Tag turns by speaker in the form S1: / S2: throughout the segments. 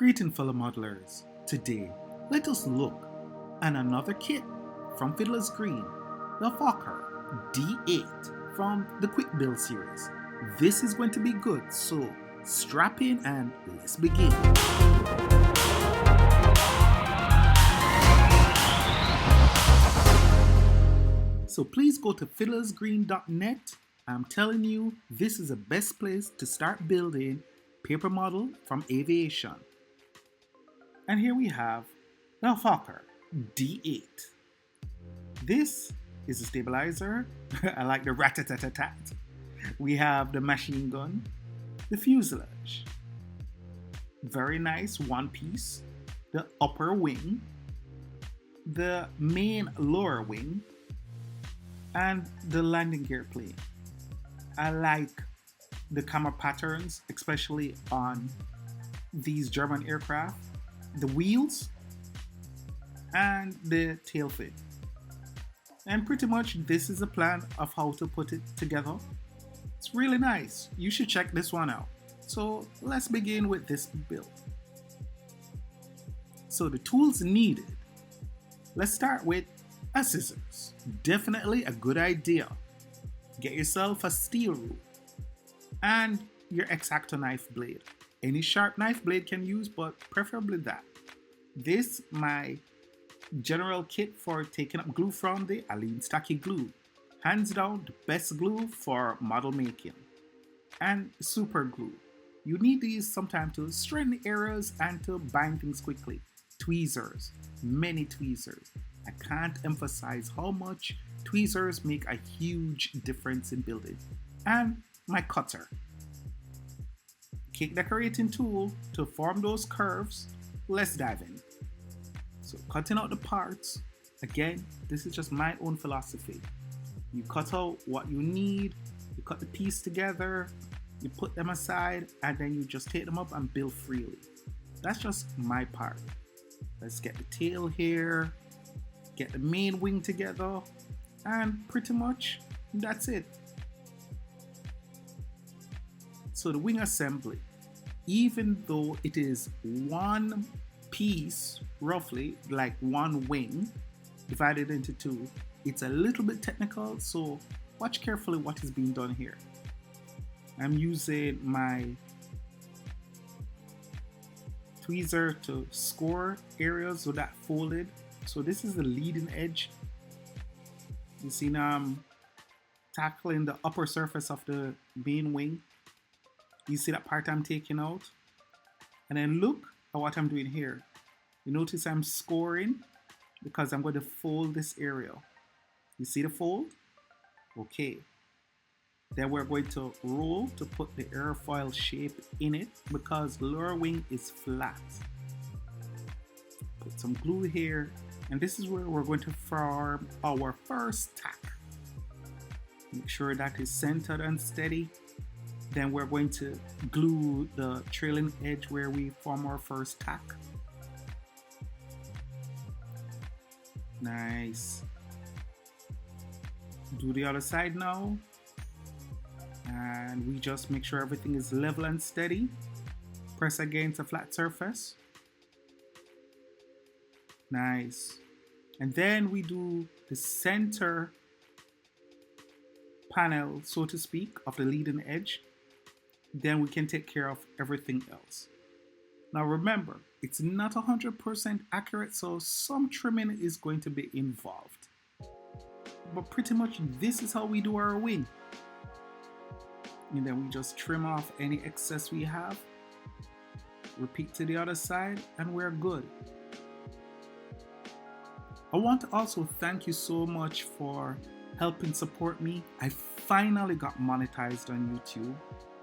S1: Greeting fellow modelers. Today, let us look at another kit from Fiddlers Green, the Fokker D8 from the Quick Build series. This is going to be good, so strap in and let's begin. So please go to fiddlersgreen.net. I'm telling you, this is the best place to start building paper model from aviation. And here we have the Fokker D8. This is a stabilizer. I like the rat-a-tat-tat. We have the machine gun, the fuselage. Very nice one piece. The upper wing, the main lower wing, and the landing gear plane. I like the camera patterns, especially on these German aircraft. The wheels and the tail fin. And pretty much this is a plan of how to put it together. It's really nice. You should check this one out. So let's begin with this build. So the tools needed. Let's start with a scissors. Definitely a good idea. Get yourself a steel rule and your X-Acto knife blade. Any sharp knife blade can use, but preferably that. This my general kit for taking up glue from the Alene Stacky glue. Hands down the best glue for model making. And super glue. You need these sometimes to straighten areas and to bind things quickly. Tweezers, many tweezers. I can't emphasize how much tweezers make a huge difference in building. And my cutter. Cake decorating tool to form those curves. Let's dive in. So cutting out the parts, again, this is just my own philosophy. You cut out what you need, you cut the piece together, you put them aside, and then you just take them up and build freely. That's just my part. Let's get the tail here, get the main wing together, and pretty much that's it. So the wing assembly, even though it is one piece, roughly like one wing divided into two, it's a little bit technical, so watch carefully what is being done here. I'm using my tweezer to score areas so that folded. So this is the leading edge. You see now I'm tackling the upper surface of the main wing. You see that part I'm taking out? And then look at what I'm doing here. You notice I'm scoring because I'm going to fold this area. You see the fold? Okay. Then we're going to roll to put the airfoil shape in it because the lower wing is flat. Put some glue here, and this is where we're going to form our first tack. Make sure that is centered and steady. Then we're going to glue the trailing edge where we form our first tack. Nice. Do the other side now. And we just make sure everything is level and steady. Press against a flat surface. Nice. And then we do the center panel, so to speak, of the leading edge. Then we can take care of everything else. Now remember, it's not 100% accurate, so some trimming is going to be involved. But pretty much this is how we do our wing. And then we just trim off any excess we have. Repeat to the other side and we're good. I want to also thank you so much for helping support me. I finally got monetized on YouTube.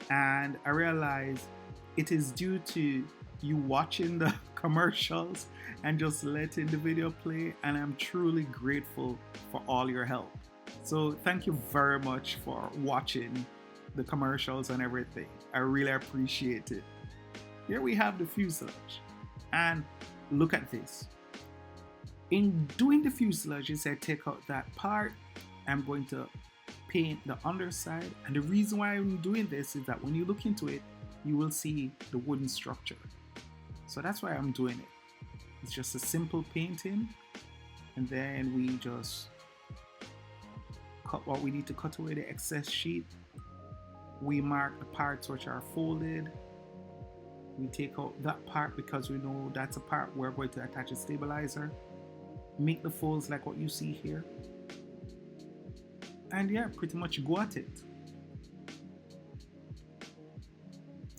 S1: And I realized it is due to you watching the commercials and just letting the video play, and I'm truly grateful for all your help. So thank you very much for watching the commercials and everything. I really appreciate it. Here we have the fuselage, and look at this. In doing the fuselage, I take out that part. I'm going to paint the underside, and the reason why I'm doing this is that when you look into it, you will see the wooden structure. So that's why I'm doing it. It's just a simple painting, and then we just cut what we need to cut away, the excess sheet. We mark the parts which are folded. We take out that part because we know that's a part we're going to attach a stabilizer. Make the folds like what you see here. And yeah, pretty much go at it.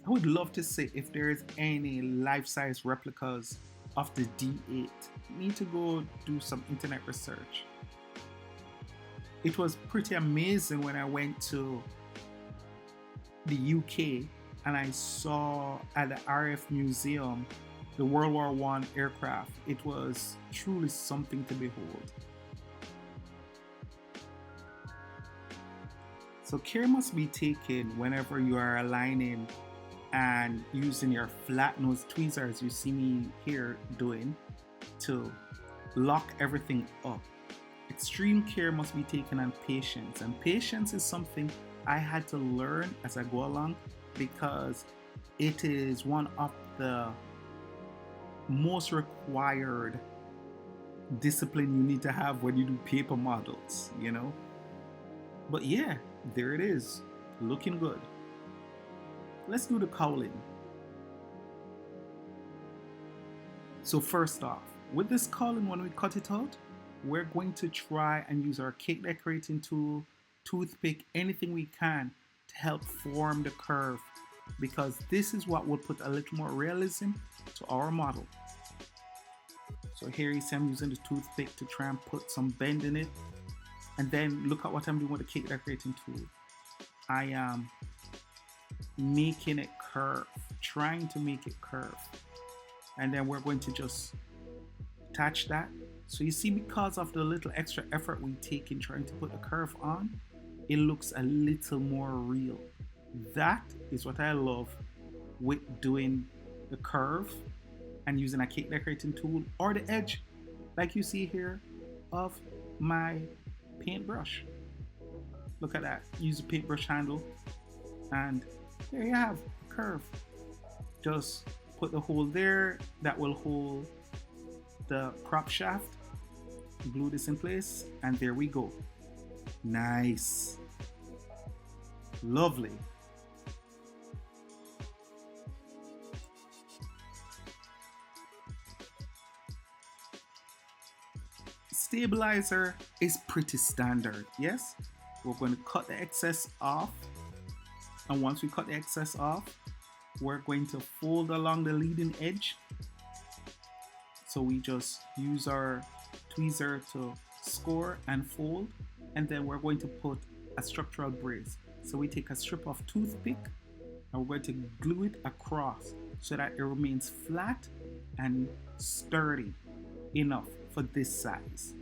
S1: I would love to see if there is any life-size replicas of the D8. Need to go do some internet research. It was pretty amazing when I went to the UK and I saw at the RF Museum the World War I aircraft. It was truly something to behold. So care must be taken whenever you are aligning and using your flat nose tweezers, you see me here doing, to lock everything up. Extreme care must be taken, and patience is something I had to learn as I go along, because it is one of the most required discipline you need to have when you do paper models, you know. But yeah, there it is, looking good. Let's do the cowling. So first off, with this cowling, when we cut it out, we're going to try and use our cake decorating tool, toothpick, anything we can to help form the curve, because this is what will put a little more realism to our model. So here you see I'm using the toothpick to try and put some bend in it. And then look at what I'm doing with the cake decorating tool. I am making it curve, trying to make it curve. And then we're going to just attach that. So you see, because of the little extra effort we take in trying to put the curve on, it looks a little more real. That is what I love with doing the curve and using a cake decorating tool, or the edge, like you see here, of my paintbrush. Look at that. Use the paintbrush handle, and there you have a curve. Just put the hole there that will hold the prop shaft. Glue this in place, and there we go. Nice. Lovely. Stabilizer is pretty standard, yes? We're going to cut the excess off, and once we cut the excess off, we're going to fold along the leading edge. So we just use our tweezer to score and fold, and then we're going to put a structural brace. So we take a strip of toothpick and we're going to glue it across so that it remains flat and sturdy enough for this size.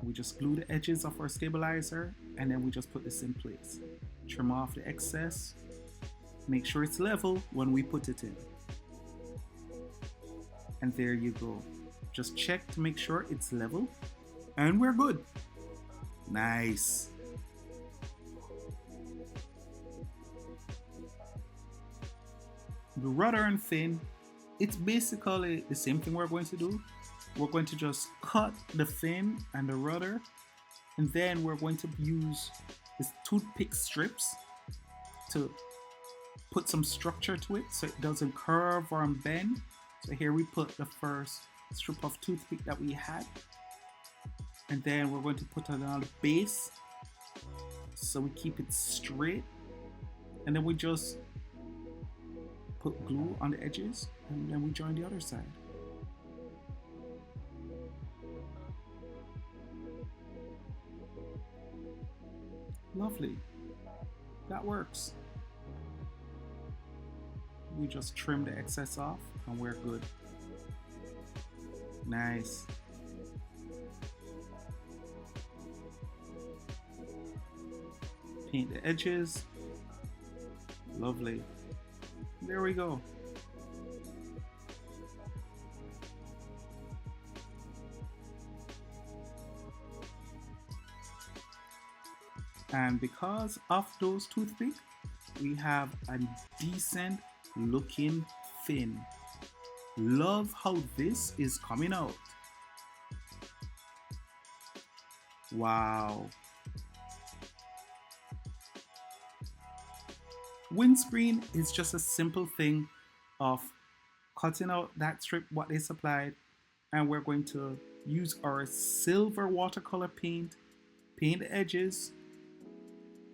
S1: We just glue the edges of our stabilizer, and then we just put this in place. Trim off the excess. Make sure it's level when we put it in. And there you go. Just check to make sure it's level, and we're good. Nice. The rudder and fin, it's basically the same thing we're going to do. We're going to just cut the fin and the rudder, and then we're going to use these toothpick strips to put some structure to it so it doesn't curve or bend. So here we put the first strip of toothpick that we had, and then we're going to put it on the base so we keep it straight, and then we just put glue on the edges, and then we join the other side. Lovely. That works. We just trim the excess off and we're good. Nice. Paint the edges. Lovely. There we go. And because of those toothpicks, we have a decent looking fin. Love how this is coming out. Wow. Windscreen is just a simple thing of cutting out that strip what they supplied, and we're going to use our silver watercolor paint the edges,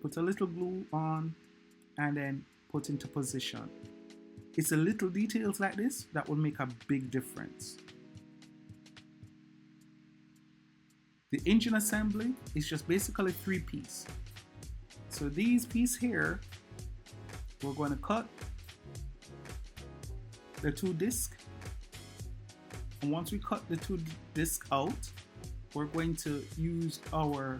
S1: put a little glue on, and then put into position. It's the little details like this that will make a big difference. The engine assembly is just basically 3-piece. So these pieces here, we're going to cut the 2 discs, and once we cut the 2 discs out, we're going to use our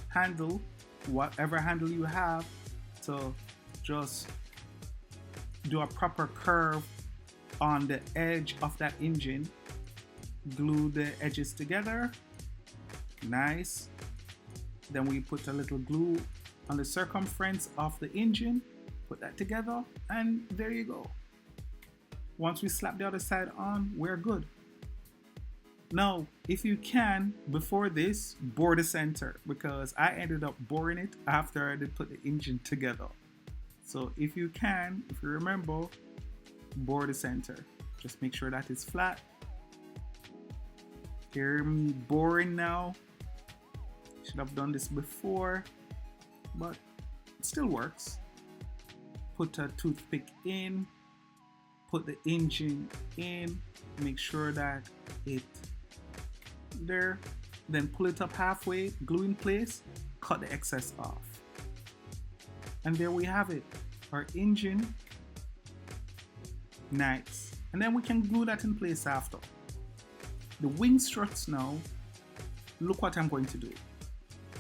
S1: handle, whatever handle you have, to just do a proper curve on the edge of that engine. Glue the edges together, nice. Then we put a little glue on the circumference of the engine, put that together, and there you go. Once we slap the other side on, we're good. Now, if you can, before this, bore the center, because I ended up boring it after I did put the engine together. So if you can, if you remember, bore the center. Just make sure that it's flat. Hear me boring now. Should have done this before, but it still works. Put a toothpick in, put the engine in, make sure that it there, then pull it up halfway, glue in place, cut the excess off. And there we have it, our engine. Nice. And then we can glue that in place after. The wing struts now, look what I'm going to do.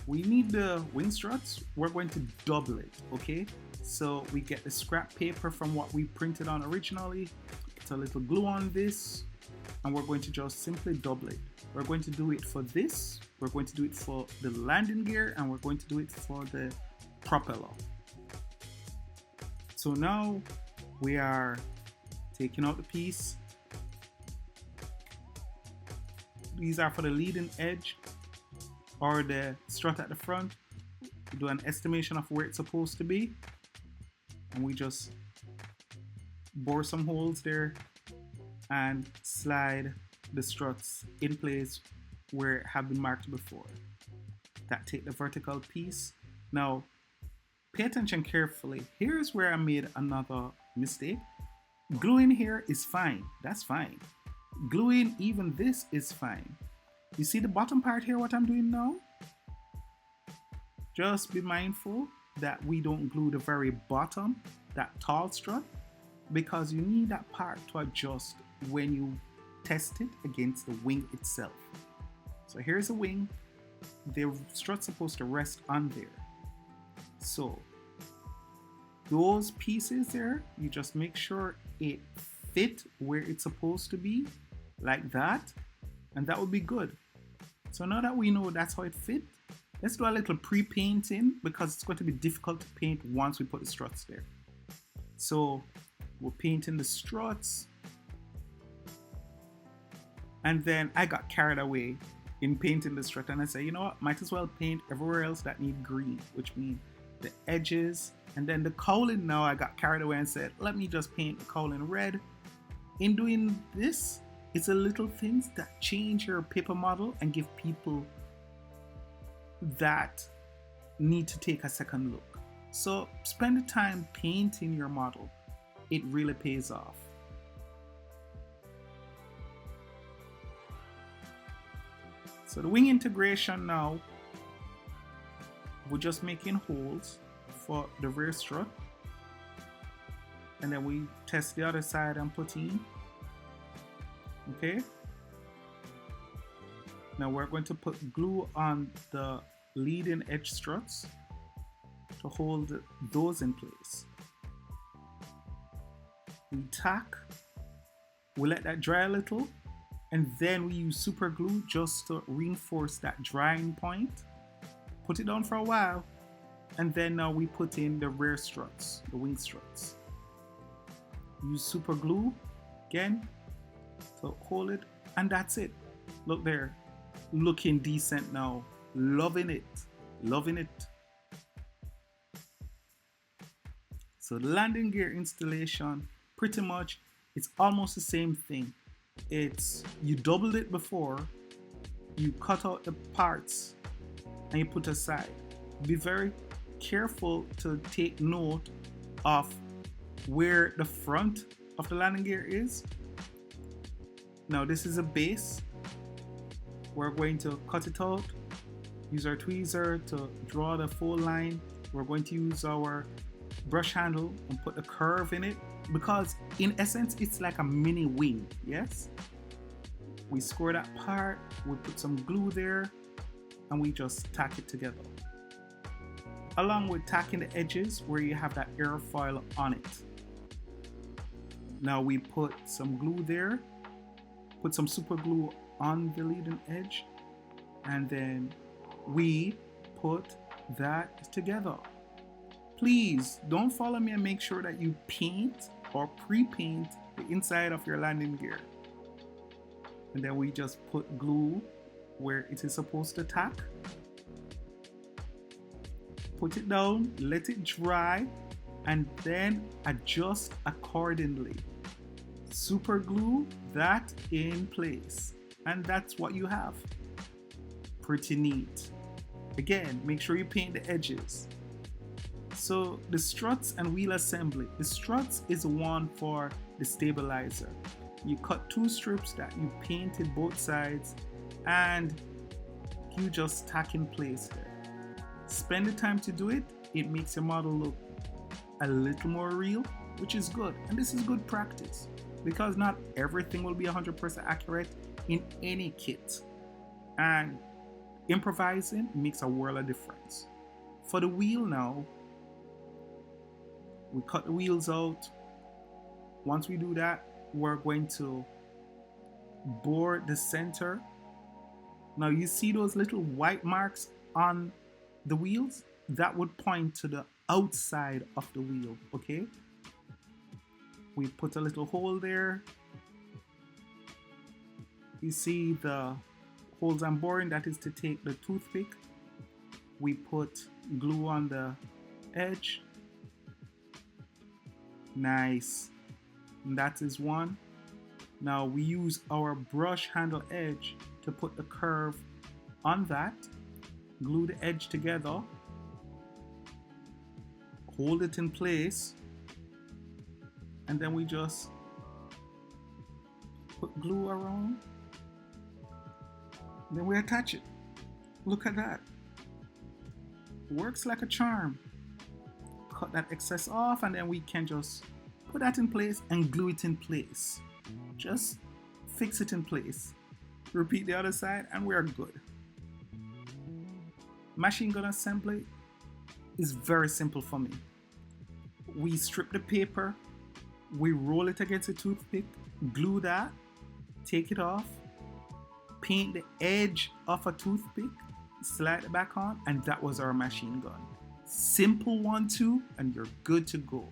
S1: We need the wing struts, we're going to double it, okay? So we get the scrap paper from what we printed on originally, put a little glue on this, and we're going to just simply double it. We're going to do it for this, we're going to do it for the landing gear, and we're going to do it for the propeller. So now we are taking out the piece. These are for the leading edge or the strut at the front. We do an estimation of where it's supposed to be, and we just bore some holes there and slide the struts in place where it have been marked before. That take the vertical piece. Now pay attention carefully. Here's where I made another mistake. Gluing here is fine, that's fine. Gluing even this is fine. You see the bottom part here, what I'm doing now? Just be mindful that we don't glue the very bottom, that tall strut, because you need that part to adjust when you test it against the wing itself. So here's the wing, the strut's supposed to rest on there. So those pieces there, you just make sure it fit where it's supposed to be, like that, and that would be good. So now that we know that's how it fit, let's do a little pre-painting, because it's going to be difficult to paint once we put the struts there. So we're painting the struts, and then I got carried away in painting the strut, and I said, you know what, might as well paint everywhere else that need green, which means the edges, and then the cowling. Now I got carried away and said, let me just paint the cowling red. In doing this, it's a little things that change your paper model and give people that need to take a second look. So spend the time painting your model. It really pays off. So the wing integration now, we're just making holes for the rear strut, and then we test the other side and put in. Okay, now we're going to put glue on the leading edge struts to hold those in place. We tack, we let that dry a little, and then we use super glue just to reinforce that drying point. Put it down for a while, and then now we put in the rear struts, the wing struts. use super glue again. So hold it, and that's it. Look there, looking decent now. Loving it, loving it. So the landing gear installation, pretty much, it's almost the same thing. It's, you doubled it before, you cut out the parts and you put aside. Be very careful to take note of where the front of the landing gear is. Now this is a base. We're going to cut it out, use our tweezer to draw the full line. We're going to use our brush handle and put a curve in it, because in essence it's like a mini wing. Yes, we score that part, we put some glue there, and we just tack it together, along with tacking the edges where you have that airfoil on it. Now we put some glue there, put some super glue on the leading edge, and then we put that together. Please don't follow me and make sure that you paint or pre-paint the inside of your landing gear. And then we just put glue where it is supposed to tack. Put it down, let it dry, and then adjust accordingly. Super glue that in place. And that's what you have. Pretty neat. Again, make sure you paint the edges. So the struts and wheel assembly. The struts is the one for the stabilizer. You cut 2 strips that you painted both sides, and you just tack in place there. Spend the time to do it. It makes your model look a little more real, which is good. And this is good practice, because not everything will be 100% accurate in any kit. And improvising makes a world of difference. For the wheel now, we cut the wheels out. Once we do that, we're going to bore the center. Now you see those little white marks on the wheels? That would point to the outside of the wheel, okay? We put a little hole there. You see the holes I'm boring, that is to take the toothpick. We put glue on the edge. Nice. And that is one. Now we use our brush handle edge to put the curve on that. Glue the edge together. Hold it in place. And then we just put glue around. Then we attach it. Look at that. Works like a charm. Cut that excess off, and then we can just put that in place and glue it in place. Just fix it in place. Repeat the other side and we are good. Machine gun assembly is very simple for me. We strip the paper, we roll it against a toothpick, glue that, take it off, paint the edge of a toothpick, slide it back on, and that was our machine gun. Simple 1-2 and you're good to go.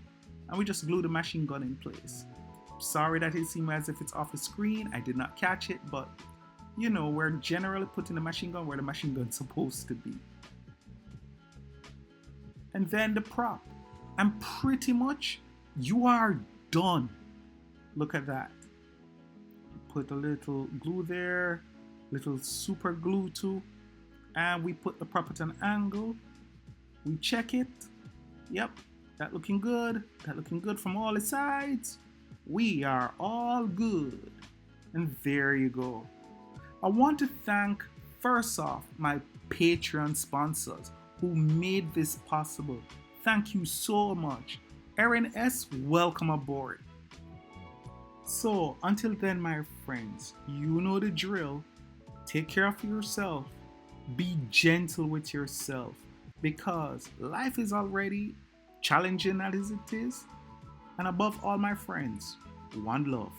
S1: And we just glue the machine gun in place. Sorry that it seemed as if it's off the screen. I did not catch it, but you know, we're generally putting the machine gun where the machine gun's supposed to be. And then the prop. And pretty much you are done. Look at that. Put a little glue there, little super glue too, and we put the prop at an angle. We check it. Yep, that looking good. That looking good from all the sides. We are all good. And there you go. I want to thank, first off, my Patreon sponsors who made this possible. Thank you so much. Aaron S., welcome aboard. So, until then, my friends, you know the drill. Take care of yourself. Be gentle with yourself, because life is already challenging as it is. And above all, my friends, one love.